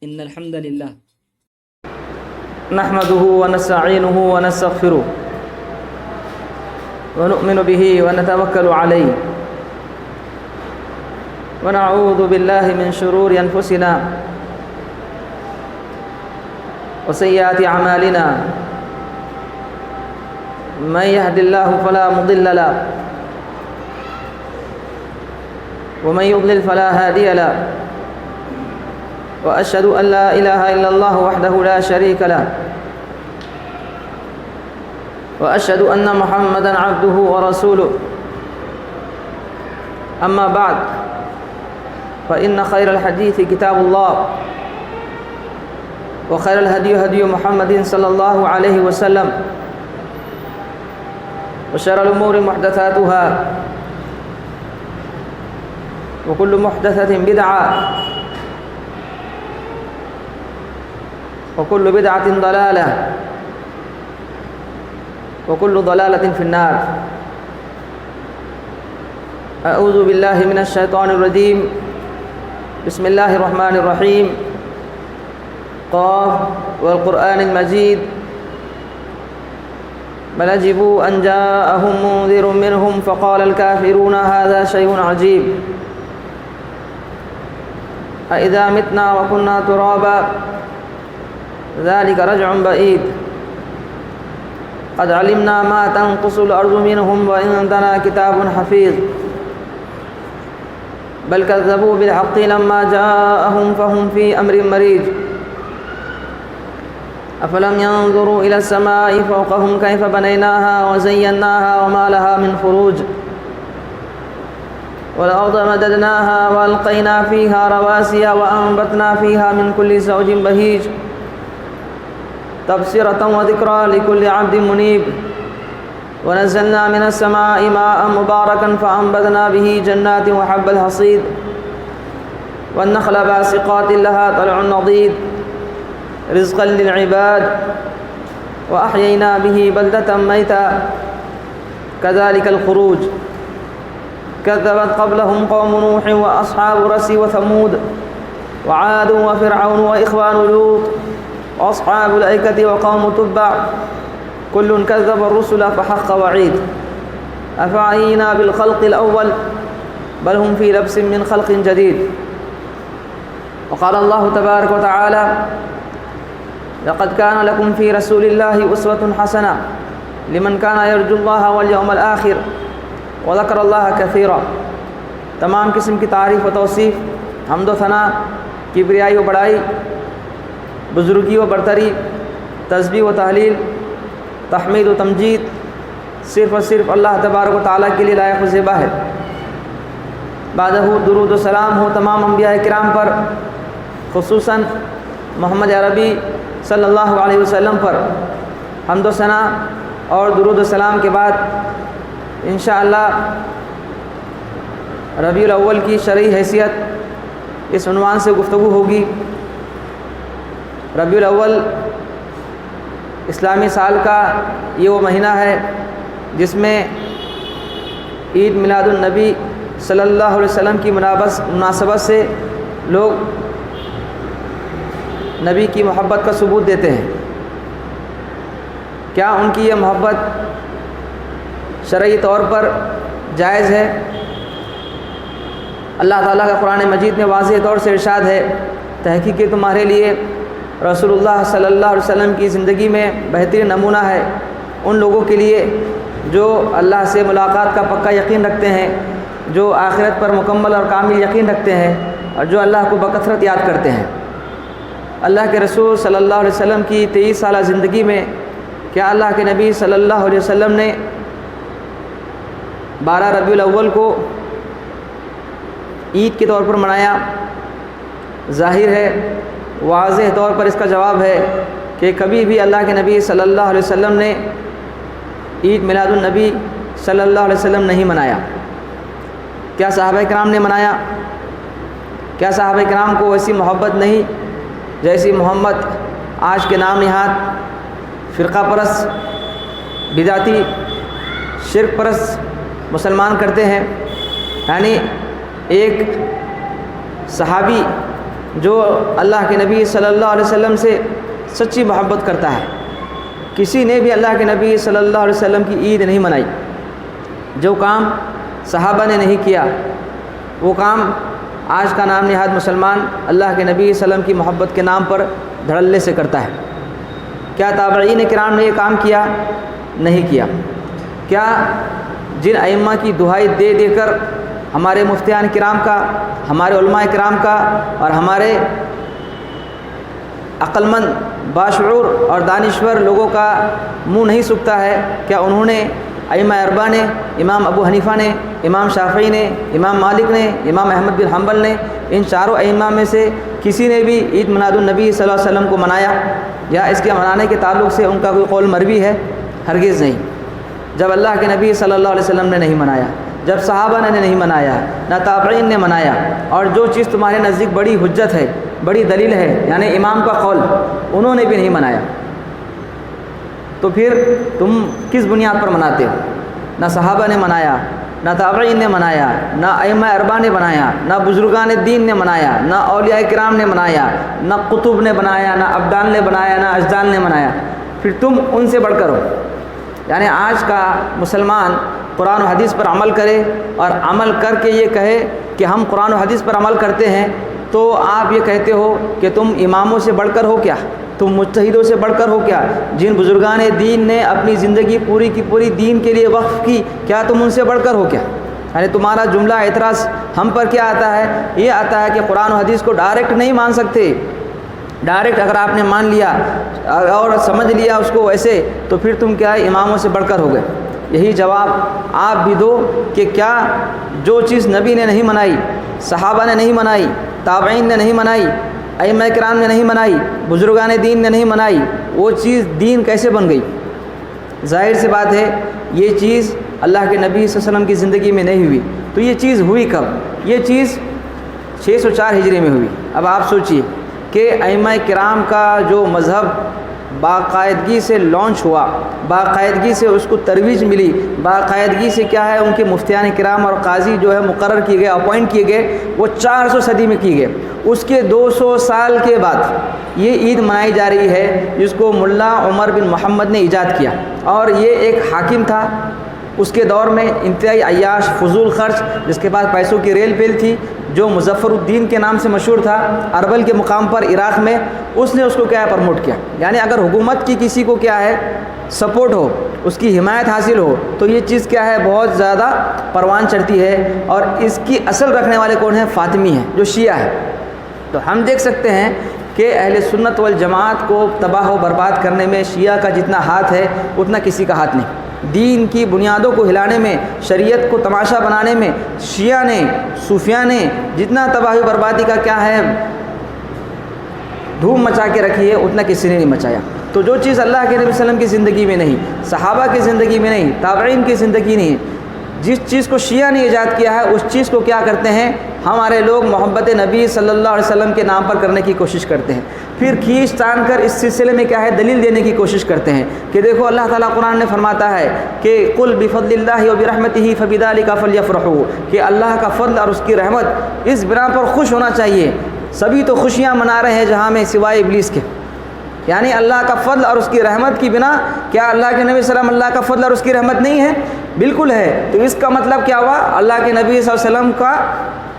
إن الحمد لله نحمده ونستعينه ونستغفره ونؤمن به ونتوكل عليه ونعوذ بالله من شرور أنفسنا وسيئات أعمالنا من يهد الله فلا مضل له ومن يضلل فلا هادي له وأشهد أن لا إله إلا الله وحده لا شريك له وأشهد أن محمدًا عبده ورسوله أما بعد فإن خير الحديث كتاب الله وخير الهدي هدي محمد صلى الله عليه وسلم وشر الأمور محدثاتها وكل محدثة بدعة وكل بدعة ضلالة وكل ضلالة في النار. أعوذ بالله من الشيطان الرجيم. بسم الله الرحمن الرحيم. قاف والقرآن المجيد. بل عجبوا أن جاءهم منذر منهم فقال الكافرون هذا شيء عجيب أإذا متنا وكنا ترابا ذلك رجع بعيد قد علمنا ما تنقص الأرض منهم وعندنا كتاب حفيظ بل كذبوا بالحق لما جاءهم فهم في أمر مريج أفلم ينظروا إلى السماء فوقهم كيف بنيناها وزيناها وما لها من فروج والأرض مددناها وألقينا فيها رواسي وأنبتنا فيها من كل زوج بهيج تبصرة وذكرى لكل عبد منيب ونزلنا من السماء ماء مباركا فأنبتنا به جنات وحب الحصيد والنخل باسقات لها طلع نضيد رزقا للعباد وأحيينا به بلدة ميتا كذلك الخروج كذبت قبلهم قوم نوح وأصحاب رس وثمود وعاد وفرعون وإخوان لوط وأصحاب الأيكة وقوم تبع كل كذب الرسل فحق وعيد أفعينا بالخلق الأول بل هم في لبس من خلق جديد. وقال الله تبارك وتعالى لقد كان لكم في رسول الله أسوة حسنة لمن كان يرجو الله واليوم الآخر وذكر اللہ کثیرا. تمام قسم کی تعریف و توصیف، حمد و ثنا، کبریائی و بڑائی، بزرگی و برتری، تسبیح و تحلیل، تحمید و تمجید صرف اور صرف اللہ تبارک و تعالیٰ کے لیے لائق و زیبا ہے. بعدہ درود و سلام ہو تمام انبیاء کرام پر، خصوصاً محمد عربی صلی اللہ علیہ وسلم پر. حمد و ثنا اور درود و سلام کے بعد انشاءاللہ ربیع الاول کی شرعی حیثیت اس عنوان سے گفتگو ہوگی. ربیع الاول اسلامی سال کا یہ وہ مہینہ ہے جس میں عید میلاد النبی صلی اللہ علیہ وسلم کی مناسبت سے لوگ نبی کی محبت کا ثبوت دیتے ہیں. کیا ان کی یہ محبت شرعی طور پر جائز ہے؟ اللہ تعالیٰ کا قرآن مجید میں واضح طور سے ارشاد ہے تحقیق تمہارے لیے رسول اللہ صلی اللہ علیہ وسلم کی زندگی میں بہترین نمونہ ہے ان لوگوں کے لیے جو اللہ سے ملاقات کا پکا یقین رکھتے ہیں، جو آخرت پر مکمل اور کامل یقین رکھتے ہیں اور جو اللہ کو بکثرت یاد کرتے ہیں. اللہ کے رسول صلی اللہ علیہ وسلم کی 23 سالہ زندگی میں کیا اللہ کے نبی صلی اللہ علیہ وسلم نے 12 ربیع الاول کو عید کے طور پر منایا؟ ظاہر ہے، واضح طور پر اس کا جواب ہے کہ کبھی بھی اللہ کے نبی صلی اللہ علیہ وسلم نے عید میلاد النبی صلی اللہ علیہ وسلم نہیں منایا. کیا صحابہ کرام نے منایا؟ کیا صحابہ کرام کو ویسی محبت نہیں جیسی محمد آج کے نام نہاد فرقہ پرست، بدعتی، شرک پرست مسلمان کرتے ہیں؟ یعنی ایک صحابی جو اللہ کے نبی صلی اللہ علیہ وسلم سے سچی محبت کرتا ہے. کسی نے بھی اللہ کے نبی صلی اللہ علیہ وسلم کی عید نہیں منائی. جو کام صحابہ نے نہیں کیا وہ کام آج کا نام نہاد مسلمان اللہ کے نبی صلی اللہ علیہ وسلم کی محبت کے نام پر دھڑلے سے کرتا ہے. کیا تابعین کرام نے یہ کام کیا؟ نہیں کیا. کیا جن ائمہ کی دہائی دے دے کر ہمارے مفتیان کرام کا، ہمارے علماء کرام کا اور ہمارے عقل مند باشعور اور دانشور لوگوں کا منہ نہیں سکتا ہے؟ کیا انہوں نے ائمہ اربعہ نے، امام ابو حنیفہ نے، امام شافعی نے، امام مالک نے، امام احمد بن حنبل نے، ان چاروں ائمہ میں سے کسی نے بھی عید میلاد النبی صلی اللہ علیہ وسلم کو منایا یا اس کے منانے کے تعلق سے ان کا کوئی قول مروی ہے؟ ہرگز نہیں. جب اللہ کے نبی صلی اللہ علیہ وسلم نے نہیں منایا، جب صحابہ نے نہیں منایا، نہ تابعین نے منایا، اور جو چیز تمہارے نزدیک بڑی حجت ہے، بڑی دلیل ہے، یعنی امام کا قول، انہوں نے بھی نہیں منایا، تو پھر تم کس بنیاد پر مناتے ہو؟ نہ صحابہ نے منایا، نہ تابعین نے منایا، نہ ائمہ اربعہ نے منایا، نہ بزرگان دین نے منایا، نہ اولیاء کرام نے منایا، نہ قطب نے بنایا، نہ ابدال نے بنایا، نہ اجدال نے منایا. پھر تم ان سے بڑھ کر ہو. یعنی آج کا مسلمان قرآن و حدیث پر عمل کرے اور عمل کر کے یہ کہے کہ ہم قرآن و حدیث پر عمل کرتے ہیں، تو آپ یہ کہتے ہو کہ تم اماموں سے بڑھ کر ہو کیا؟ تم مجتہدوں سے بڑھ کر ہو کیا؟ جن بزرگان دین نے اپنی زندگی پوری کی پوری دین کے لیے وقف کی، کیا تم ان سے بڑھ کر ہو کیا؟ یعنی تمہارا جملہ اعتراض ہم پر کیا آتا ہے؟ یہ آتا ہے کہ قرآن و حدیث کو ڈائریکٹ نہیں مان سکتے. ڈائریکٹ اگر آپ نے مان لیا اور سمجھ لیا اس کو ویسے، تو پھر تم کیا ہے؟ اماموں سے بڑھ کر ہو گئے. یہی جواب آپ بھی دو کہ کیا جو چیز نبی نے نہیں منائی، صحابہ نے نہیں منائی، تابعین نے نہیں منائی، ائمہ کرام نے نہیں منائی، بزرگان دین نے نہیں منائی، وہ چیز دین کیسے بن گئی؟ ظاہر سی بات ہے یہ چیز اللہ کے نبی صلی اللہ علیہ وسلم کی زندگی میں نہیں ہوئی. تو یہ چیز ہوئی کب؟ یہ چیز 604 ہجری میں ہوئی. اب آپ سوچئے کہ ائمہ کرام کا جو مذہب باقاعدگی سے لانچ ہوا، باقاعدگی سے اس کو ترویج ملی، باقاعدگی سے کیا ہے ان کے مفتیان کرام اور قاضی جو ہے مقرر کیے گئے، اپوائنٹ کیے گئے، وہ 400 صدی میں کیے گئے. اس کے 200 سال کے بعد یہ عید منائی جا رہی ہے جس کو ملا عمر بن محمد نے ایجاد کیا. اور یہ ایک حاکم تھا اس کے دور میں، انتہائی عیاش، فضول خرچ، جس کے پاس پیسوں کی ریل پیل تھی، جو مظفر الدین کے نام سے مشہور تھا اربل کے مقام پر عراق میں. اس نے اس کو کیا ہے؟ پرموٹ کیا. یعنی اگر حکومت کی کسی کو کیا ہے؟ سپورٹ ہو، اس کی حمایت حاصل ہو، تو یہ چیز کیا ہے؟ بہت زیادہ پروان چڑھتی ہے. اور اس کی اصل رکھنے والے کون ہیں؟ فاطمی ہیں، جو شیعہ ہے. تو ہم دیکھ سکتے ہیں کہ اہل سنت والجماعت کو تباہ و برباد کرنے میں شیعہ کا جتنا ہاتھ ہے اتنا کسی کا ہاتھ نہیں. دین کی بنیادوں کو ہلانے میں، شریعت کو تماشا بنانے میں شیعہ نے، صوفیہ نے جتنا تباہی و بربادی کا کیا ہے دھوم مچا کے رکھی ہے، اتنا کسی نے نہیں مچایا. تو جو چیز اللہ کے نبی صلی اللہ علیہ وسلم کی زندگی میں نہیں، صحابہ کی زندگی میں نہیں، تابعین کی زندگی نہیں، جس چیز کو شیعہ نے ایجاد کیا ہے اس چیز کو کیا کرتے ہیں ہمارے لوگ؟ محبت نبی صلی اللہ علیہ وسلم کے نام پر کرنے کی کوشش کرتے ہیں. پھر کھینچ تان کر اس سلسلے میں کیا ہے؟ دلیل دینے کی کوشش کرتے ہیں کہ دیکھو اللہ تعالیٰ قرآن نے فرماتا ہے کہ قل بفضل اللہ وبرحمتہ فبذلک فلیفرحوا، کہ اللہ کا فضل اور اس کی رحمت اس بنا پر خوش ہونا چاہیے. سبھی تو خوشیاں منا رہے ہیں جہاں میں سوائے ابلیس کے. یعنی اللہ کا فضل اور اس کی رحمت کی بنا کیا اللہ کے نبی صلی اللہ علیہ وسلم اللہ کا فضل اور اس کی رحمت نہیں ہے؟ بالکل ہے. تو اس کا مطلب کیا ہوا؟ اللہ کے نبی صلی اللہ علیہ وسلم کا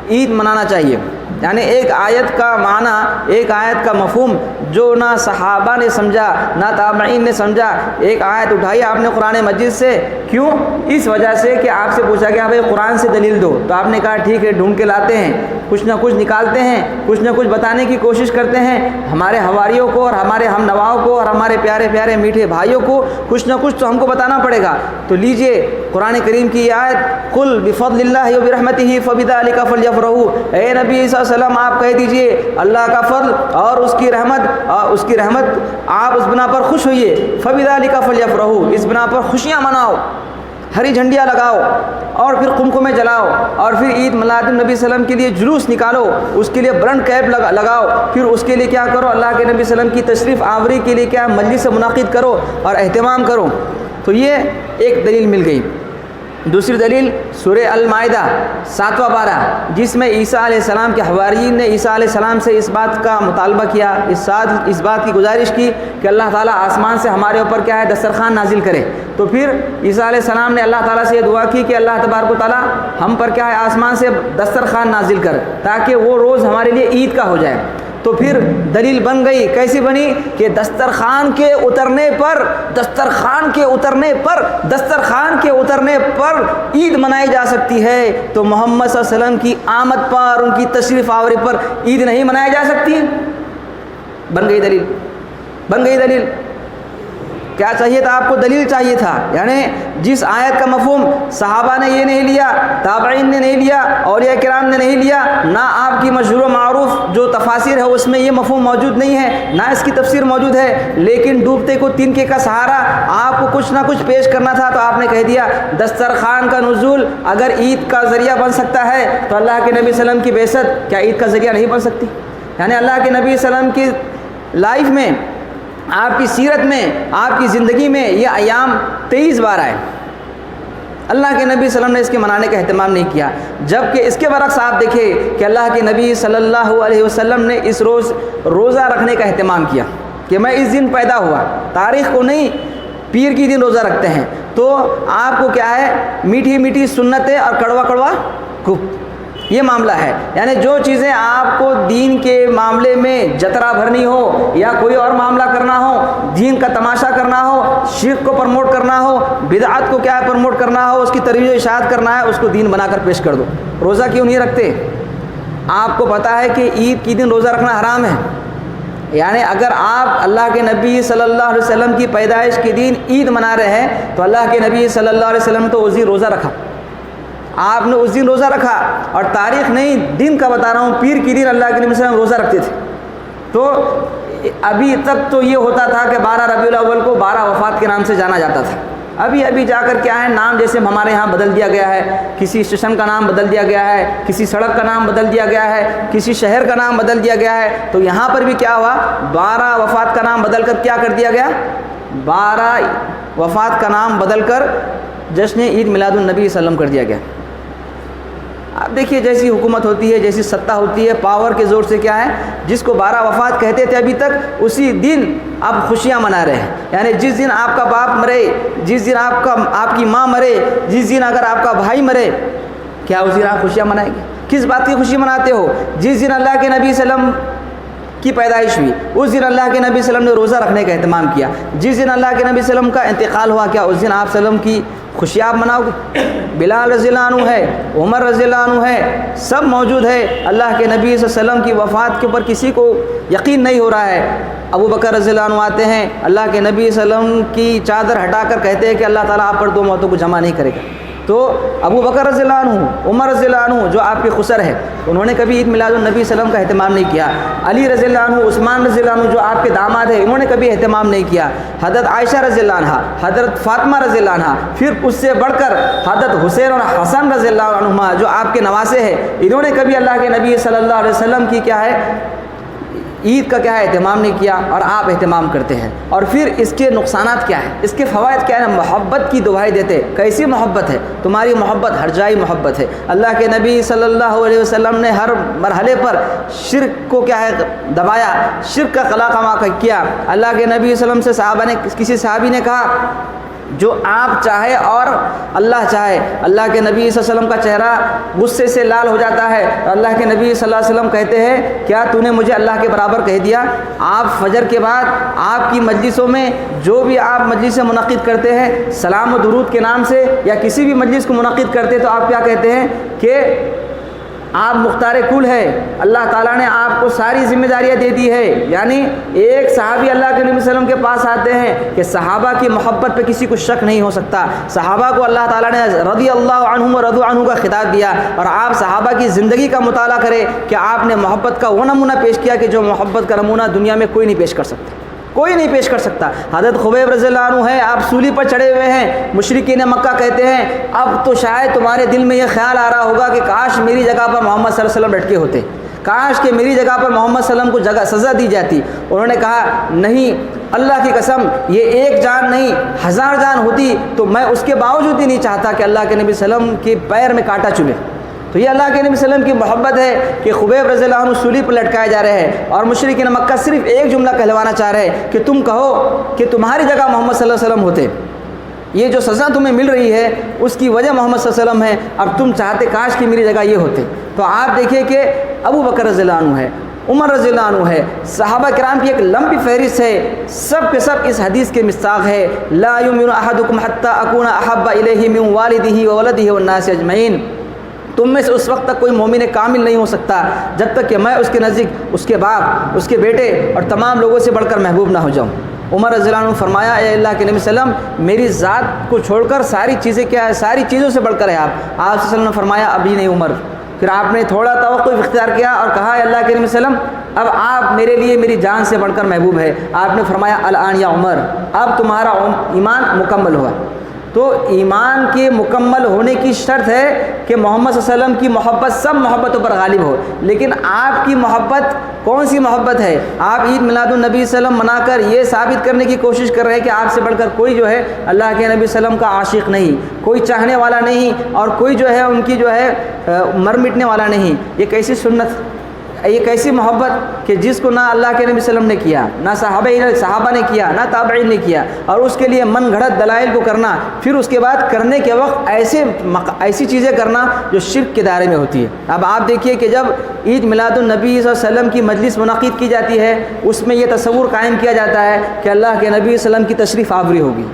عید منانا چاہیے. یعنی ایک آیت کا معنی، ایک آیت کا مفہوم جو نہ صحابہ نے سمجھا نہ تابعین نے سمجھا. ایک آیت اٹھائی آپ نے قرآن مجید سے، کیوں؟ اس وجہ سے کہ آپ سے پوچھا گیا بھائی قرآن سے دلیل دو، تو آپ نے کہا ٹھیک ہے، ڈھونڈ کے لاتے ہیں، کچھ نہ کچھ نکالتے ہیں، کچھ نہ کچھ بتانے کی کوشش کرتے ہیں. ہمارے حواریوں کو اور ہمارے ہم نواؤں کو اور ہمارے پیارے پیارے میٹھے بھائیوں کو کچھ نہ کچھ تو ہم کو بتانا پڑے گا. تو لیجئے قرآن کریم کی یہ آیت، قل بفضل اللہ وبرحمتہ فبذلک فلیفرحوا، اے نبی صلی اللہ علیہ وسلم آپ کہہ دیجئے اللہ کا فضل اور اس کی رحمت آپ اس بنا پر خوش ہوئیے. فبذلک فلیفرحوا، اس بنا پر خوشیاں مناؤ، ہری جھنڈیاں لگاؤ اور پھر قمقمے جلاؤ اور پھر عید میلاد النبی صلی اللہ علیہ وسلم کے لیے جلوس نکالو، اس کے لیے برنڈ کیپ لگاؤ، پھر اس کے لیے کیا کرو؟ اللہ کے نبی صلی اللہ علیہ وسلم کی تشریف آوری کے لیے کیا مجلس منعقد کرو اور اہتمام کرو. تو یہ ایک دلیل مل گئی. دوسری دلیل سورہ المائدہ 7واں پارہ، جس میں عیسیٰ علیہ السلام کے حواریین نے عیسیٰ علیہ السلام سے اس بات کا مطالبہ کیا، اس بات کی گزارش کی کہ اللہ تعالیٰ آسمان سے ہمارے اوپر کیا ہے دسترخوان نازل کرے۔ تو پھر عیسیٰ علیہ السلام نے اللہ تعالیٰ سے یہ دعا کی کہ اللہ تبارک و تعالیٰ ہم پر کیا ہے آسمان سے دسترخوان نازل کر، تاکہ وہ روز ہمارے لیے عید کا ہو جائے۔ تو پھر دلیل بن گئی، کیسی بنی کہ دسترخوان کے اترنے پر عید منائی جا سکتی ہے، تو محمد صلی اللہ علیہ وسلم کی آمد پر، ان کی تشریف آوری پر عید نہیں منائی جا سکتی؟ بن گئی دلیل۔ کیا چاہیے تھا آپ کو؟ دلیل چاہیے تھا۔ یعنی جس آیت کا مفہوم صحابہ نے یہ نہیں لیا، تابعین نے نہیں لیا، اولیاء کرام نے نہیں لیا، نہ آپ کی مشہور و معروف جو تفاسیر ہے اس میں یہ مفہوم موجود نہیں ہے، نہ اس کی تفسیر موجود ہے، لیکن ڈوبتے کو تنکے کا سہارا آپ کو کچھ نہ کچھ پیش کرنا تھا، تو آپ نے کہہ دیا دسترخوان کا نزول اگر عید کا ذریعہ بن سکتا ہے تو اللہ کے نبی صلی اللہ علیہ وسلم کی بعثت کیا عید کا ذریعہ نہیں بن سکتی؟ یعنی اللہ کے نبی صلی اللہ علیہ وسلم کی لائف میں، آپ کی سیرت میں، آپ کی زندگی میں یہ ایام 23 بار آئے، اللہ کے نبی صلی اللہ علیہ وسلم نے اس کے منانے کا اہتمام نہیں کیا، جبکہ اس کے برعکس آپ دیکھیں کہ اللہ کے نبی صلی اللہ علیہ وسلم نے اس روز روزہ رکھنے کا اہتمام کیا کہ میں اس دن پیدا ہوا، تاریخ کو نہیں، پیر کی دن روزہ رکھتے ہیں۔ تو آپ کو کیا ہے میٹھی میٹھی سنتیں اور کڑوا کڑوا گفت، یہ معاملہ ہے۔ یعنی جو چیزیں آپ کو دین کے معاملے میں جترا بھرنی ہو یا کوئی اور معاملہ کرنا ہو، دین کا تماشا کرنا ہو، شرک کو پروموٹ کرنا ہو، بدعت کو کیا ہے پروموٹ کرنا ہو، اس کی ترویج و اشاعت کرنا ہے، اس کو دین بنا کر پیش کر دو۔ روزہ کیوں نہیں رکھتے؟ آپ کو پتہ ہے کہ عید کی دن روزہ رکھنا حرام ہے۔ یعنی اگر آپ اللہ کے نبی صلی اللہ علیہ وسلم کی پیدائش کے دن عید منا رہے ہیں تو اللہ کے نبی صلی اللہ علیہ وسلم تو اس دن روزہ رکھا، آپ نے اس دن روزہ رکھا، اور تاریخ نہیں دن کا بتا رہا ہوں، پیر کی دن اللہ کے نبی صلی اللہ علیہ وسلم روزہ رکھتے تھے۔ تو ابھی تک تو یہ ہوتا تھا کہ 12 ربیع الاول کو 12 وفات کے نام سے جانا جاتا تھا، ابھی جا کر کیا ہے نام جیسے ہمارے ہاں بدل دیا گیا ہے، کسی اسٹیشن کا نام بدل دیا گیا ہے، کسی سڑک کا نام بدل دیا گیا ہے، کسی شہر کا نام بدل دیا گیا ہے۔ تو یہاں پر بھی کیا ہوا، 12 وفات کا نام بدل کر کیا کر دیا گیا، 12 وفات کا نام بدل کر جشن عید میلاد النبی صلی اللہ علیہ وسلم کر دیا گیا۔ آپ دیکھیے جیسی حکومت ہوتی ہے، جیسی سطح ہوتی ہے، پاور کے زور سے کیا ہے، جس کو 12 وفات کہتے تھے ابھی تک، اسی دن آپ خوشیاں منا رہے ہیں۔ یعنی جس دن آپ کا باپ مرے، جس دن آپ کی ماں مرے، جس دن اگر آپ کا بھائی مرے، کیا اس دن آپ خوشیاں منائیں گے؟ کس بات کی خوشی مناتے ہو؟ جس دن اللہ کے نبی صلی اللہ علیہ وسلم کی پیدائش ہوئی، اس دن اللہ کے نبی صلی اللہ علیہ وسلم نے روزہ رکھنے کا اہتمام کیا۔ جس دن اللہ کے نبی صلی اللہ علیہ وسلم کا انتقال ہوا، کیا اس دن آپ صلی اللہ علیہ وسلم کی خوشی آپ مناؤ گے؟ بلال رضی اللہ عنہ ہے، عمر رضی اللہ عنہ ہے، سب موجود ہے۔ اللہ کے نبی صلی اللہ علیہ وسلم کی وفات کے اوپر کسی کو یقین نہیں ہو رہا ہے۔ ابو بکر رضی اللہ عنہ آتے ہیں، اللہ کے نبی صلی اللہ علیہ وسلم کی چادر ہٹا کر کہتے ہیں کہ اللہ تعالیٰ آپ پر 2 موتوں کو جمع نہیں کرے گا۔ تو ابو بکر رضی اللہ عنہ، عمر رضی اللہ عنہ جو آپ کے خسر ہے، انہوں نے کبھی عید میلاد النبی صلی اللہ علیہ وسلم کا اہتمام نہیں کیا۔ علی رضی اللہ عنہ، عثمان رضی اللہ عنہ جو آپ کے داماد ہیں، انہوں نے کبھی اہتمام نہیں کیا۔ حضرت عائشہ رضی اللہ عنہ، حضرت فاطمہ رضی اللہ عنہ، پھر اس سے بڑھ کر حضرت حسین اور حسن رضی اللہ عنہما جو آپ کے نواسے ہیں، انہوں نے کبھی اللہ کے نبی صلی اللہ علیہ وسلم کی کیا ہے عید کا کیا ہے اہتمام نہیں کیا، اور آپ اہتمام کرتے ہیں۔ اور پھر اس کے نقصانات کیا ہیں، اس کے فوائد کیا ہیں؟ محبت کی دعائی دیتے، کیسی محبت ہے تمہاری؟ محبت ہر جائی محبت ہے۔ اللہ کے نبی صلی اللہ علیہ وسلم نے ہر مرحلے پر شرک کو کیا ہے دبایا، شرک کا قلع قما کیا۔ اللہ کے نبی صلی اللہ علیہ وسلم سے صحابہ نے، کسی صحابی نے کہا جو آپ چاہے اور اللہ چاہے۔ اللہ کے نبی صلی اللہ علیہ وسلم کا چہرہ غصے سے لال ہو جاتا ہے، اللہ کے نبی صلی اللہ علیہ وسلم کہتے ہیں کیا تو نے مجھے اللہ کے برابر کہہ دیا؟ آپ فجر کے بعد آپ کی مجلسوں میں جو بھی آپ مجلسیں منعقد کرتے ہیں سلام و درود کے نام سے، یا کسی بھی مجلس کو منعقد کرتے تو آپ کیا کہتے ہیں کہ آپ مختار کل ہے، اللہ تعالیٰ نے آپ کو ساری ذمہ داریاں دے دی ہے۔ یعنی ایک صحابی اللہ کے نبی صلی اللہ علیہ وسلم کے پاس آتے ہیں کہ صحابہ کی محبت پہ کسی کو شک نہیں ہو سکتا، صحابہ کو اللہ تعالیٰ نے رضی اللہ عنہم و رضوا عنہ کا خطاب دیا، اور آپ صحابہ کی زندگی کا مطالعہ کریں کہ آپ نے محبت کا وہ نمونہ پیش کیا کہ جو محبت کا نمونہ دنیا میں کوئی نہیں پیش کر سکتا، کوئی نہیں پیش کر سکتا۔ حضرت خبیب رضی اللہ عنہ ہے، آپ سولی پر چڑھے ہوئے ہیں، مشرکین مکہ کہتے ہیں اب تو شاید تمہارے دل میں یہ خیال آ رہا ہوگا کہ کاش میری جگہ پر محمد صلی اللہ علیہ وسلم لٹکے ہوتے، کاش کہ میری جگہ پر محمد صلی اللہ علیہ وسلم کو سزا دی جاتی۔ انہوں نے کہا نہیں، اللہ کی قسم یہ ایک جان نہیں 1000 جان ہوتی تو میں اس کے باوجود ہی نہیں چاہتا کہ اللہ کے نبی صلی اللہ علیہ وسلم کے پیر میں کانٹا چبھے۔ تو یہ اللہ کے نبی صلی اللہ علیہ وسلم کی محبت ہے کہ خبیب رضی اللہ عنہ سولی پر لٹکائے جا رہے ہیں اور مشرکین مکہ صرف ایک جملہ کہلوانا چاہ رہے ہیں کہ تم کہو کہ تمہاری جگہ محمد صلی اللہ علیہ وسلم ہوتے، یہ جو سزا تمہیں مل رہی ہے اس کی وجہ محمد صلی اللہ علیہ وسلم ہے، اب تم چاہتے کاش کہ میری جگہ یہ ہوتے۔ تو آپ دیکھیے کہ ابو بکر رضی اللہ عنہ ہے، عمر رضی اللہ عنہ ہے، صحابہ کرام کی ایک لمبی فہرست ہے، سب کے سب اس حدیث کے مصداق ہے، لا یؤمن احدکم حتی اکون احب الیہ من والدہ وولدہ والناس اجمعین۔ تم میں سے اس وقت تک کوئی مومن کامل نہیں ہو سکتا جب تک کہ میں اس کے نزدیک اس کے باپ، اس کے بیٹے اور تمام لوگوں سے بڑھ کر محبوب نہ ہو جاؤں۔ عمر رضی اللہ عنہ فرمایا اے اللہ کے نبی صلی اللہ علیہ وسلم میری ذات کو چھوڑ کر ساری چیزیں کیا ہے، ساری چیزوں سے بڑھ کر ہے آپ صلی اللہ علیہ وسلم نے فرمایا ابھی نہیں عمر۔ پھر آپ نے تھوڑا توقف اختیار کیا اور کہا اے اللہ کے نبی صلی اللہ علیہ وسلم اب آپ میرے لیے میری جان سے بڑھ کر محبوب ہے۔ آپ نے فرمایا الآن یا عمر، اب تمہارا ایمان مکمل ہوا۔ تو ایمان کے مکمل ہونے کی شرط ہے کہ محمد صلی اللہ علیہ وسلم کی محبت سب محبتوں پر غالب ہو، لیکن آپ کی محبت کون سی محبت ہے؟ آپ عید میلاد النبی صلی اللہ علیہ وسلم منا کر یہ ثابت کرنے کی کوشش کر رہے ہیں کہ آپ سے بڑھ کر کوئی جو ہے اللہ کے نبی صلی اللہ علیہ وسلم کا عاشق نہیں، کوئی چاہنے والا نہیں، اور کوئی جو ہے ان کی جو ہے مر مٹنے والا نہیں۔ یہ کیسی سنت، یہ کیسی محبت کہ جس کو نہ اللہ کے نبی صلی اللہ علیہ وسلم نے کیا، نہ صحابہ نے کیا، نہ تابعین نے کیا، اور اس کے لیے من گھڑت دلائل کو کرنا، پھر اس کے بعد کرنے کے وقت ایسی چیزیں کرنا جو شرک کے دائرے میں ہوتی ہے۔ اب آپ دیکھیے کہ جب عید میلاد النبی صلی اللہ علیہ وسلم کی مجلس منعقد کی جاتی ہے اس میں یہ تصور قائم کیا جاتا ہے کہ اللہ کے نبی صلی اللہ علیہ وسلم کی تشریف آوری ہوگی۔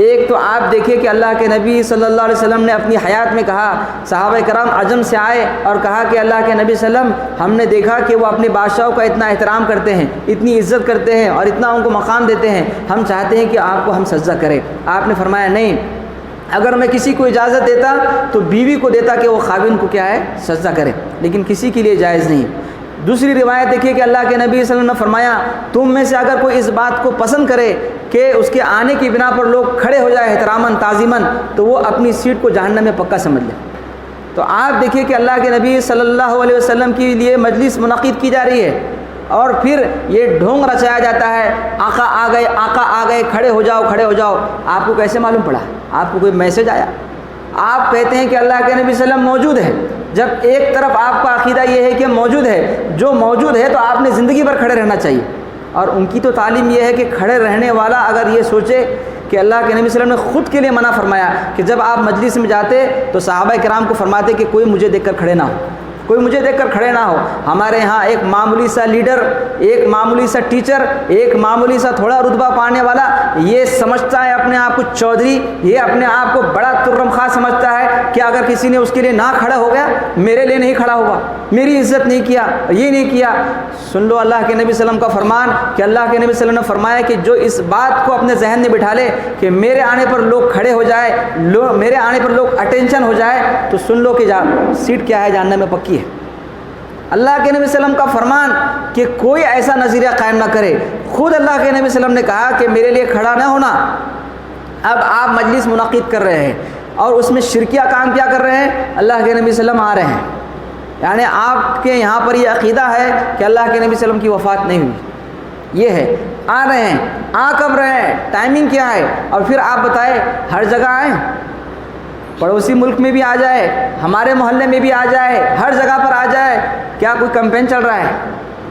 ایک تو آپ دیکھیے کہ اللہ کے نبی صلی اللہ علیہ وسلم نے اپنی حیات میں کہا، صحابہ کرام عجم سے آئے اور کہا کہ اللہ کے نبی صلی اللہ علیہ وسلم ہم نے دیکھا کہ وہ اپنے بادشاہوں کا اتنا احترام کرتے ہیں، اتنی عزت کرتے ہیں اور اتنا ان کو مقام دیتے ہیں، ہم چاہتے ہیں کہ آپ کو ہم سجدہ کریں۔ آپ نے فرمایا نہیں، اگر میں کسی کو اجازت دیتا تو بیوی کو دیتا کہ وہ خاوند کو کیا ہے سجدہ کرے، لیکن کسی کے لیے جائز نہیں۔ دوسری روایت دیکھیے کہ اللہ کے نبی صلی اللہ علیہ وسلم نے فرمایا تم میں سے اگر کوئی اس بات کو پسند کرے کہ اس کے آنے کی بنا پر لوگ کھڑے ہو جائے احتراماً تعظیماً تو وہ اپنی سیٹ کو جہنم میں پکا سمجھ لے۔ تو آپ دیکھیے کہ اللہ کے نبی صلی اللہ علیہ وسلم کے لیے مجلس منعقد کی جا رہی ہے اور پھر یہ ڈھونگ رچایا جاتا ہے، آقا آ گئے، کھڑے ہو جاؤ کھڑے ہو جاؤ۔ آپ کو کیسے معلوم پڑا؟ آپ کو کوئی میسج آیا؟ آپ کہتے ہیں کہ اللہ کے نبی صلی اللہ علیہ وسلم موجود ہے، جب ایک طرف آپ کا عقیدہ یہ ہے کہ موجود ہے، جو موجود ہے تو آپ نے زندگی بھر کھڑے رہنا چاہیے، اور ان کی تو تعلیم یہ ہے کہ کھڑے رہنے والا اگر یہ سوچے کہ اللہ کے نبی صلی اللہ علیہ وسلم نے خود کے لیے منع فرمایا کہ جب آپ مجلس میں جاتے تو صحابہ کرام کو فرماتے کہ کوئی مجھے دیکھ کر کھڑے نہ ہو، کوئی مجھے دیکھ کر کھڑے نہ ہو۔ ہمارے ہاں ایک معمولی سا لیڈر، ایک معمولی سا ٹیچر، ایک معمولی سا تھوڑا رتبہ پانے والا یہ سمجھتا ہے اپنے آپ کو چودھری، یہ اپنے آپ کو بڑا ترم خواہ سمجھتا ہے کہ اگر کسی نے اس کے لیے نہ کھڑا ہو گیا میرے لیے نہیں کھڑا ہوگا، میری عزت نہیں کیا، یہ نہیں کیا۔ سن لو اللہ کے نبی صلی اللہ علیہ وسلم کا فرمان کہ اللہ کے نبی صلی اللہ علیہ وسلم نے فرمایا کہ جو اس بات کو اپنے ذہن میں بٹھا لے کہ میرے آنے پر لوگ کھڑے ہو جائے، میرے آنے پر لوگ اٹینشن ہو جائے، تو سن لو کہ سیٹ کیا ہے جہنم میں پکی ہے۔ اللہ کے نبی صلی اللہ علیہ وسلم کا فرمان کہ کوئی ایسا نظریہ قائم نہ کرے۔ خود اللہ کے نبی صلی اللہ علیہ وسلم نے کہا کہ میرے لیے کھڑا نہ ہونا۔ اب آپ مجلس منعقد کر رہے ہیں اور اس میں شرکیہ کام کیا کر رہے ہیں؟ اللہ کے نبی صلی اللہ علیہ وسلم آ رہے ہیں، یعنی آپ کے یہاں پر یہ عقیدہ ہے کہ اللہ کے نبی صلی اللہ علیہ وسلم کی وفات نہیں ہوئی، یہ ہے آ رہے ہیں، آ کب رہے ہیں، ٹائمنگ کیا ہے، اور پھر آپ بتائیں ہر جگہ آئیں، پڑوسی ملک میں بھی آ جائے، ہمارے محلے میں بھی آ جائے، ہر جگہ پر آ جائے۔ کیا کوئی کیمپین چل رہا ہے؟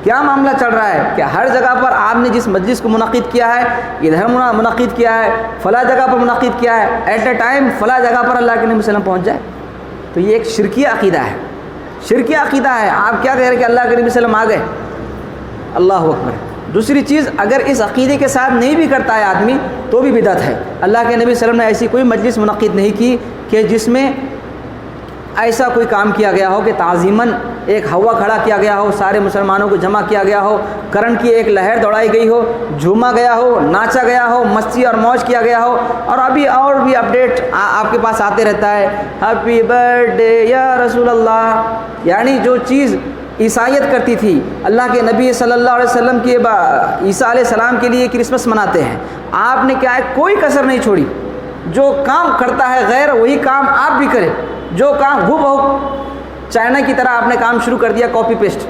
کیا معاملہ چل رہا ہے کہ ہر جگہ پر آپ نے جس مجلس کو منعقد کیا ہے، ادھر منعقد کیا ہے، فلاں جگہ پر منعقد کیا ہے، ایٹ اے ٹائم فلاں جگہ پر اللہ کے نبی صلی اللہ علیہ وسلم پہنچ جائے؟ تو یہ ایک شرکیہ عقیدہ ہے، شرکیہ عقیدہ ہے۔ آپ کیا کہہ رہے ہیں کہ اللہ کے نبی صلی اللہ علیہ وسلم آ گئے؟ اللہ اکبر۔ دوسری چیز، اگر اس عقیدے کے ساتھ نہیں بھی کرتا ہے آدمی تو بھی بدعت ہے۔ اللہ کے نبی صلی اللہ علیہ وسلم نے ایسی کوئی مجلس منعقد نہیں کی کہ جس میں ایسا کوئی کام کیا گیا ہو کہ تعظیماً ایک ہوا کھڑا کیا گیا ہو، سارے مسلمانوں کو جمع کیا گیا ہو، کرن کی ایک لہر دوڑائی گئی ہو، جھوما گیا ہو، ناچا گیا ہو، مستی اور موج کیا گیا ہو۔ اور ابھی اور بھی اپڈیٹ آپ کے پاس آتے رہتا ہے، ہیپی برتھ ڈے یا رسول اللہ، یعنی جو چیز عیسائیت کرتی تھی، اللہ کے نبی صلی اللہ علیہ وسلم کے عیسیٰ علیہ السلام کے لیے کرسمس مناتے ہیں، آپ نے کیا ہے کوئی کسر نہیں چھوڑی۔ جو کام کرتا ہے غیر وہی کام آپ بھی کریں، جو کام ہو بہو چائنا کی طرح آپ نے کام شروع کر دیا، کاپی پیسٹ،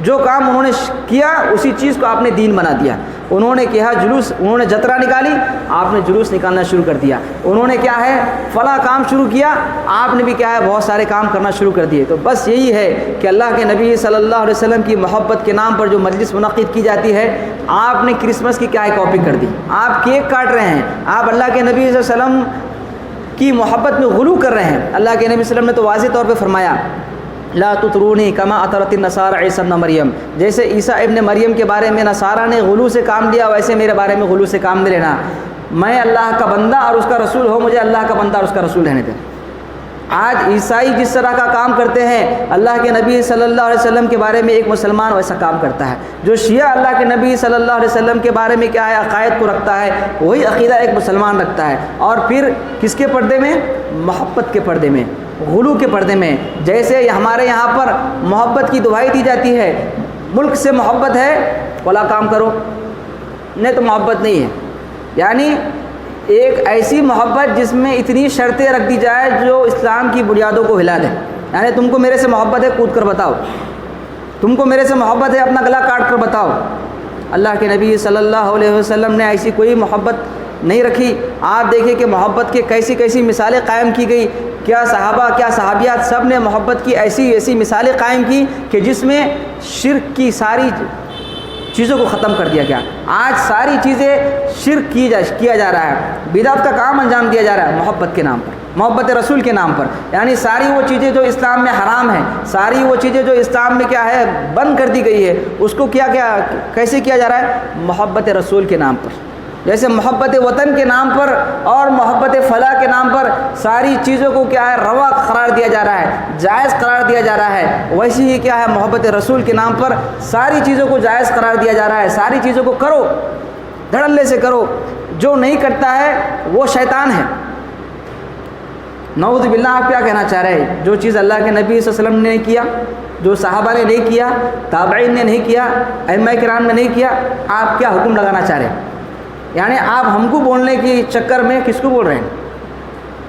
جو کام انہوں نے کیا اسی چیز کو آپ نے دین بنا دیا. انہوں نے کیا جلوس، انہوں نے جترا نکالی، آپ نے جلوس نکالنا شروع کر دیا. انہوں نے کیا ہے فلاں کام شروع کیا، آپ نے بھی کیا ہے بہت سارے کام کرنا شروع کر دیے. تو بس یہی ہے کہ اللہ کے نبی صلی اللہ علیہ وسلم کی محبت کے نام پر جو مجلس منعقد کی جاتی ہے، آپ نے کرسمس کی کیا ہے کاپی کر دی. آپ کیک کاٹ رہے ہیں، آپ اللہ کے نبی صلی اللہ علیہ وسلم کی محبت میں غلو کر رہے ہیں. اللہ کے نبی صلی اللہ علیہ وسلم نے تو واضح طور پہ فرمایا لا تطرونی کما اطرت النصارى عیسی ابن مریم، جیسے عیسیٰ ابن مریم کے بارے میں نصارہ نے غلو سے کام لیا، ویسے میرے بارے میں غلو سے کام نہیں لینا. میں اللہ کا بندہ اور اس کا رسول ہوں، مجھے اللہ کا بندہ اور اس کا رسول رہنے دیں. آج عیسائی جس طرح کا کام کرتے ہیں، اللہ کے نبی صلی اللہ علیہ وسلم کے بارے میں ایک مسلمان ویسا کام کرتا ہے. جو شیعہ اللہ کے نبی صلی اللہ علیہ وسلم کے بارے میں کیا ہے عقائد کو رکھتا ہے، وہی عقیدہ ایک مسلمان رکھتا ہے. اور پھر کس کے پردے میں؟ محبت کے پردے میں، غلو کے پردے میں. جیسے ہمارے یہاں پر محبت کی دعائی دی جاتی ہے، ملک سے محبت ہے والا کام کرو، نہیں تو محبت نہیں ہے. یعنی ایک ایسی محبت جس میں اتنی شرطیں رکھ دی جائے جو اسلام کی بنیادوں کو ہلا دے. یعنی تم کو میرے سے محبت ہے کود کر بتاؤ، تم کو میرے سے محبت ہے اپنا گلا کاٹ کر بتاؤ. اللہ کے نبی صلی اللہ علیہ وسلم نے ایسی کوئی محبت نہیں رکھی. آپ دیکھیں کہ محبت کے کیسی کیسی مثالیں قائم کی گئی. کیا صحابہ کیا صحابیات سب نے محبت کی ایسی ایسی مثالیں قائم کی کہ جس میں شرک کی ساری چیزوں کو ختم کر دیا گیا. آج ساری چیزیں شرک کیا جا رہا ہے، بدعت کا کام انجام دیا جا رہا ہے محبت کے نام پر، محبت رسول کے نام پر. یعنی ساری وہ چیزیں جو اسلام میں حرام ہیں، ساری وہ چیزیں جو اسلام میں کیا ہے بند کر دی گئی ہے، اس کو کیسے کیا جا رہا ہے؟ محبت رسول کے نام پر. جیسے محبت وطن کے نام پر اور محبت فلاح کے نام پر ساری چیزوں کو کیا ہے روا قرار دیا جا رہا ہے، جائز قرار دیا جا رہا ہے، ویسے ہی کیا ہے محبت رسول کے نام پر ساری چیزوں کو جائز قرار دیا جا رہا ہے. ساری چیزوں کو کرو، دھڑلے سے کرو. جو نہیں کرتا ہے وہ شیطان ہے. نعوذ باللہ. آپ کیا کہنا چاہ رہے ہیں؟ جو چیز اللہ کے نبی صلی اللہ علیہ وسلم نے نہیں کیا، جو صحابہ نے نہیں کیا، تابعین نے نہیں کیا، ائمہ کرام نے نہیں کیا، آپ کیا حکم لگانا چاہ رہے ہیں؟ یعنی آپ ہم کو بولنے کے چکر میں کس کو بول رہے ہیں؟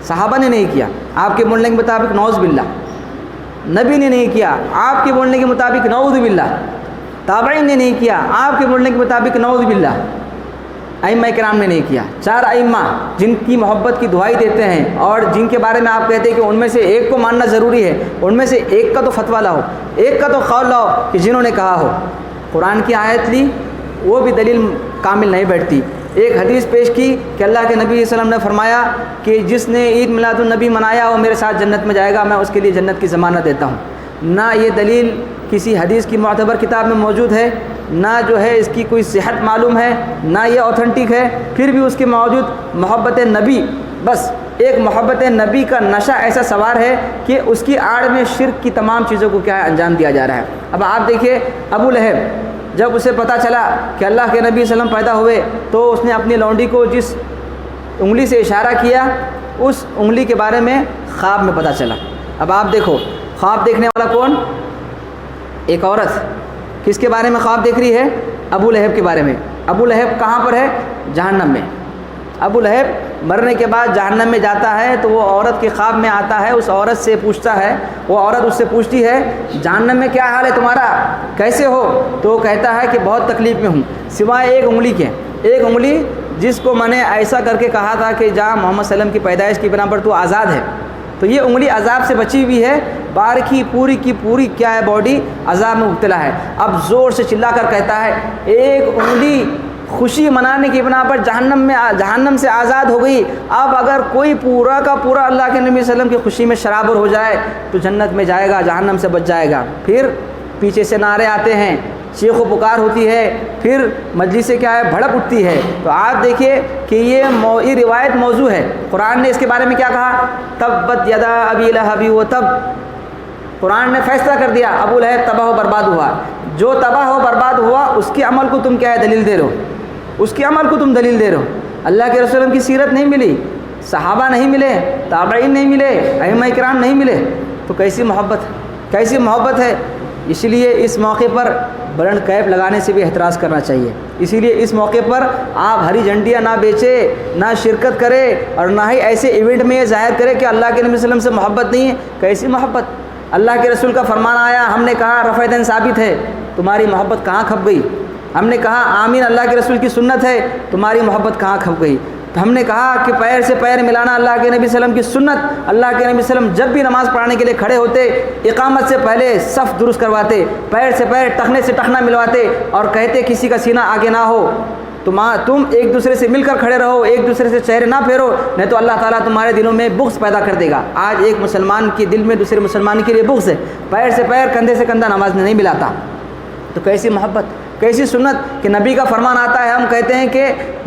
صحابہ نے نہیں کیا، آپ کے بولنے کے مطابق نعوذ باللہ. نبی نے نہیں کیا، آپ کے بولنے کے مطابق نعوذ باللہ. تابعین نے نہیں کیا، آپ کے بولنے کے مطابق نعوذ باللہ. ائمہ کرام نے نہیں کیا. چار ائمہ جن کی محبت کی دعائی دیتے ہیں اور جن کے بارے میں آپ کہتے ہیں کہ ان میں سے ایک کو ماننا ضروری ہے، ان میں سے ایک کا تو فتویٰ لاؤ، ایک کا تو قول لاؤ کہ جنہوں نے کہا ہو. قرآن کی آیت لی، وہ بھی دلیل کامل نہیں بیٹھتی. ایک حدیث پیش کی کہ اللہ کے نبی صلی اللہ علیہ وسلم نے فرمایا کہ جس نے عید میلاد النبی منایا وہ میرے ساتھ جنت میں جائے گا، میں اس کے لیے جنت کی ضمانت دیتا ہوں. نہ یہ دلیل کسی حدیث کی معتبر کتاب میں موجود ہے، نہ جو ہے اس کی کوئی صحت معلوم ہے، نہ یہ اوتھنٹک ہے. پھر بھی اس کے موجود محبت نبی، بس ایک محبت نبی کا نشہ ایسا سوار ہے کہ اس کی آڑ میں شرک کی تمام چیزوں کو کیا ہے انجام دیا جا رہا ہے. اب آپ دیکھیے ابو لہب، جب اسے پتہ چلا کہ اللہ کے نبی صلی اللہ علیہ وسلم پیدا ہوئے تو اس نے اپنی لونڈی کو جس انگلی سے اشارہ کیا اس انگلی کے بارے میں خواب میں پتہ چلا. اب آپ دیکھو خواب دیکھنے والا کون؟ ایک عورت. کس کے بارے میں خواب دیکھ رہی ہے؟ ابو لہب کے بارے میں. ابو لہب کہاں پر ہے؟ جہنم میں. ابو لہب مرنے کے بعد جہنم میں جاتا ہے تو وہ عورت کے خواب میں آتا ہے، اس عورت سے پوچھتا ہے، وہ عورت اس سے پوچھتی ہے جہنم میں کیا حال ہے تمہارا، کیسے ہو؟ تو وہ کہتا ہے کہ بہت تکلیف میں ہوں سوائے ایک انگلی کے، ایک انگلی جس کو میں نے ایسا کر کے کہا تھا کہ جہاں محمد صلی اللہ علیہ وسلم کی پیدائش کی بنا پر تو آزاد ہے، تو یہ انگلی عذاب سے بچی ہوئی ہے، باقی پوری کی پوری کیا ہے باڈی عذاب میں مبتلا ہے. اب زور سے چلا کر کہتا ہے ایک انگلی خوشی منانے کی بنا پر جہنم سے آزاد ہو گئی، اب اگر کوئی پورا کا پورا اللہ کے نبی صلی اللہ علیہ وسلم کی خوشی میں شرابور ہو جائے تو جنت میں جائے گا، جہنم سے بچ جائے گا. پھر پیچھے سے نعرے آتے ہیں، چیخ و پکار ہوتی ہے، پھر مجلس سے کیا ہے بھڑک اٹھتی ہے. تو آپ دیکھیے کہ یہ روایت موضوع ہے. قرآن نے اس کے بارے میں کیا کہا؟ تبت یدا ابی لہب و تب. قرآن نے فیصلہ کر دیا ابو لہب تباہ و برباد ہوا. جو تباہ و برباد ہوا اس کے عمل کو تم کیا ہے دلیل دے رہے ہو، اس کے عمل کو تم دلیل دے رہے ہو. اللہ کے رسول کی سیرت نہیں ملی، صحابہ نہیں ملے، تابعین نہیں ملے، ائمہ کرام نہیں ملے، تو کیسی محبت ہے. اسی لیے اس موقع پر بلند کیپ لگانے سے بھی احتراز کرنا چاہیے. اسی لیے اس موقع پر آپ ہری جھنڈیاں نہ بیچے، نہ شرکت کرے، اور نہ ہی ایسے ایونٹ میں یہ ظاہر کرے کہ اللہ کے نبی صلی اللہ علیہ وسلم سے محبت نہیں ہے. کیسی محبت؟ اللہ کے رسول کا فرمان آیا، ہم نے کہا رفع دین ثابت ہے، تمہاری محبت کہاں کھپ گئی؟ ہم نے کہا آمین اللہ کے رسول کی سنت ہے، تمہاری محبت کہاں کھپ گئی؟ تو ہم نے کہا کہ پیر سے پیر ملانا اللہ کے نبی صلی اللہ علیہ وسلم کی سنت، اللہ کے نبی صلی اللہ علیہ وسلم جب بھی نماز پڑھانے کے لیے کھڑے ہوتے اقامت سے پہلے صف درست کرواتے، پیر سے پیر ٹخنے سے ٹخنا ملواتے اور کہتے کسی کا سینہ آگے نہ ہو، تم ایک دوسرے سے مل کر کھڑے رہو، ایک دوسرے سے چہرے نہ پھیرو، نہیں تو اللہ تعالیٰ تمہارے دلوں میں بغض پیدا کر دے گا۔ آج ایک مسلمان کے دل میں دوسرے مسلمان کے لیے بغض ہے، پیر سے پیر کندھے سے کندھا نماز میں نہیں ملاتا، تو کیسی محبت، کیسی سنت کہ نبی کا فرمان آتا ہے، ہم کہتے ہیں کہ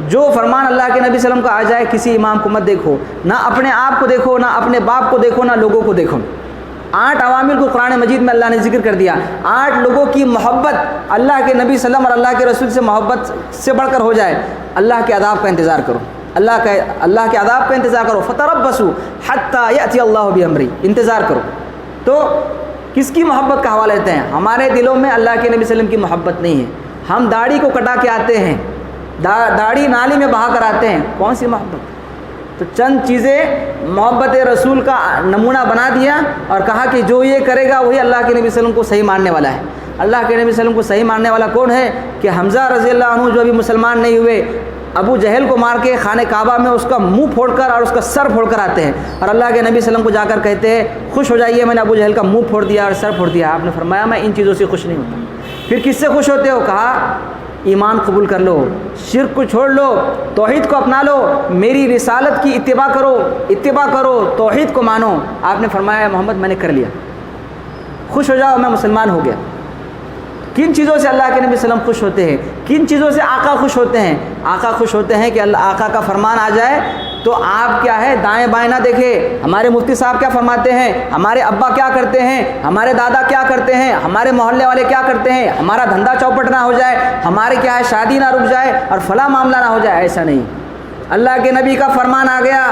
جو فرمان اللہ کے نبی صلی اللہ علیہ وسلم کا آ جائے کسی امام کو مت دیکھو، نہ اپنے آپ کو دیکھو، نہ اپنے باپ کو دیکھو، نہ لوگوں کو دیکھو۔ 8 عوامل کو قرآن مجید میں اللہ نے ذکر کر دیا، 8 لوگوں کی محبت اللہ کے نبی صلی اللہ علیہ وسلم اور اللہ کے رسول سے محبت سے بڑھ کر ہو جائے، اللہ کے عذاب کا انتظار کرو، اللہ کے عذاب کا انتظار کرو، فتربصوا حتی یأتی اللہ بامرہ، انتظار کرو۔ تو کس کی محبت کا حوالہ دیتے ہیں؟ ہمارے دلوں میں اللہ کے نبی صلی اللہ علیہ وسلم کی محبت نہیں ہے، ہم داڑھی کو کٹا کے آتے ہیں، داڑھی نالی میں بہا کر آتے ہیں، کون سی محبت؟ تو چند چیزیں محبت رسول کا نمونہ بنا دیا اور کہا کہ جو یہ کرے گا وہی اللہ کے نبی صلی اللہ علیہ وسلم کو صحیح ماننے والا ہے۔ اللہ کے نبی صلی اللہ علیہ وسلم کو صحیح ماننے والا کون ہے؟ کہ حمزہ رضی اللہ عنہ جو ابھی مسلمان نہیں ہوئے، ابو جہل کو مار کے خانہ کعبہ میں اس کا منہ پھوڑ کر اور اس کا سر پھوڑ کر آتے ہیں، اور اللہ کے نبی صلی اللہ علیہ وسلم کو جا کر کہتے ہیں خوش ہو جائیے میں نے ابو جہل کا منہ پھوڑ دیا اور سر پھوڑ دیا۔ آپ نے فرمایا میں ان چیزوں سے خوش نہیں ہوتا۔ پھر کس سے خوش ہوتے ہو؟ کہا ایمان قبول کر لو، شرک کو چھوڑ لو، توحید کو اپنا لو، میری رسالت کی اتباع کرو، توحید کو مانو۔ آپ نے فرمایا محمد میں نے کر لیا، خوش ہو جاؤ میں مسلمان ہو گیا۔ کن چیزوں سے اللہ کے نبی صلی اللہ علیہ وسلم خوش ہوتے ہیں؟ کن چیزوں سے آقا خوش ہوتے ہیں؟ آقا خوش ہوتے ہیں کہ اللہ آقا کا فرمان آ جائے تو آپ کیا ہے دائیں بائیں نہ دیکھے، ہمارے مفتی صاحب کیا فرماتے ہیں، ہمارے ابا کیا کرتے ہیں، ہمارے دادا کیا کرتے ہیں، ہمارے محلے والے کیا کرتے ہیں، ہمارا دھندا چوپٹ نہ ہو جائے، ہمارے کیا ہے شادی نہ رک جائے اور فلاں معاملہ نہ ہو جائے، ایسا نہیں۔ اللہ کے نبی کا فرمان آ گیا،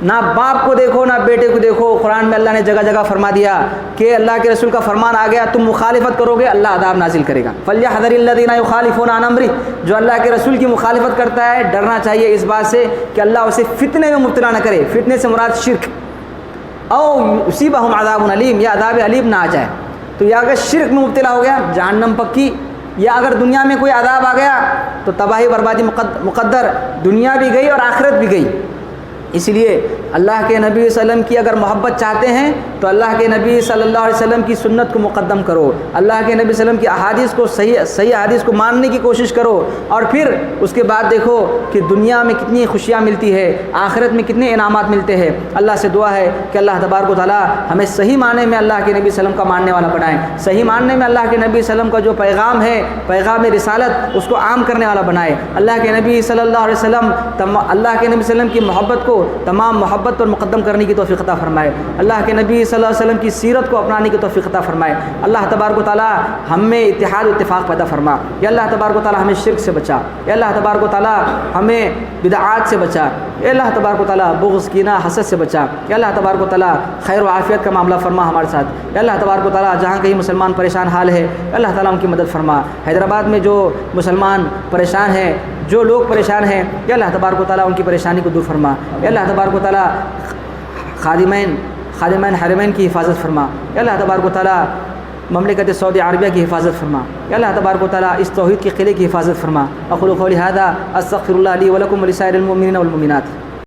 نہ باپ کو دیکھو نہ بیٹے کو دیکھو۔ قرآن میں اللہ نے جگہ جگہ فرما دیا کہ اللہ کے رسول کا فرمان آ گیا، تم مخالفت کرو گے اللہ عذاب نازل کرے گا۔ فَلْيَحْذَرِ الَّذِينَ يُخَالِفُونَ عَنْ أَمْرِهِ، جو اللہ کے رسول کی مخالفت کرتا ہے ڈرنا چاہیے اس بات سے کہ اللہ اسے فتنے میں مبتلا نہ کرے۔ فتنے سے مراد شرک، او یصیبہم عذاب علیم، یا عذاب علیم نہ آ جائے۔ تو یا اگر شرک میں مبتلا ہو گیا جہنم پکی، یا اگر دنیا میں کوئی عذاب آ گیا تو تباہی بربادی مقدر، دنیا بھی گئی اور آخرت بھی گئی۔ اس لیے اللہ کے نبی صلی اللہ علیہ وسلم کی اگر محبت چاہتے ہیں تو اللہ کے نبی صلی اللہ علیہ وسلم کی سنت کو مقدم کرو، اللہ کے نبی صلی اللہ علیہ وسلم کی احادیث کو صحیح احادیث کو ماننے کی کوشش کرو، اور پھر اس کے بعد دیکھو کہ دنیا میں کتنی خوشیاں ملتی ہے، آخرت میں کتنے انعامات ملتے ہیں۔ اللہ سے دعا ہے کہ اللہ تبارک و تعالیٰ ہمیں صحیح معنی میں اللہ کے نبی صلی اللہ علیہ وسلم کا ماننے والا بنائے، صحیح ماننے میں اللہ کے نبی صلی اللہ علیہ وسلم کا جو پیغام ہے، پیغام رسالت، اس کو عام کرنے والا بنائے۔ اللہ کے نبی صلی اللہ علیہ وسلم اللہ کے نبی صلی اللہ علیہ وسلم کی محبت کو تمام محبت پر مقدم کرنے کی توفیق عطا فرمائے، اللہ کے نبی صلی اللہ علیہ وسلم کی سیرت کو اپنانے کی توفیق عطا فرمائے۔ اللہ تبارک و تعالیٰ ہم میں اتحاد و اتفاق پیدا فرما، یا اللہ تبارک و تعالیٰ ہمیں شرک سے بچا، یا اللہ تبارک و تعالیٰ ہمیں بدعات سے بچا، یا اللہ تبارک و تعالیٰ بغض کینہ حسد سے بچا، یا اللہ تبارک و تعالیٰ خیر و عافیت کا معاملہ فرما ہمارے ساتھ، یا اللہ تبارک و تعالیٰ جہاں کہیں مسلمان پریشان حال ہے یا اللہ تعالیٰ ان کی مدد فرما۔ حیدرآباد میں جو مسلمان پریشان ہیں، جو لوگ پریشان ہیں، یا اللہ تبارک و تعالیٰ ان کی پریشانی کو دور فرما، یا اللہ تبارک و تعالیٰ خادمین حرمین کی حفاظت فرما، یا اللہ تبارک و تعالیٰ مملکت سعودی عربیہ کی حفاظت فرما، یا اللہ تبارک و تعالیٰ اس توحید کے قلعے کی حفاظت فرما۔ اقول قولی ھذا استغفر اللہ لی ولکم ولسائر المؤمنین والمؤمنات۔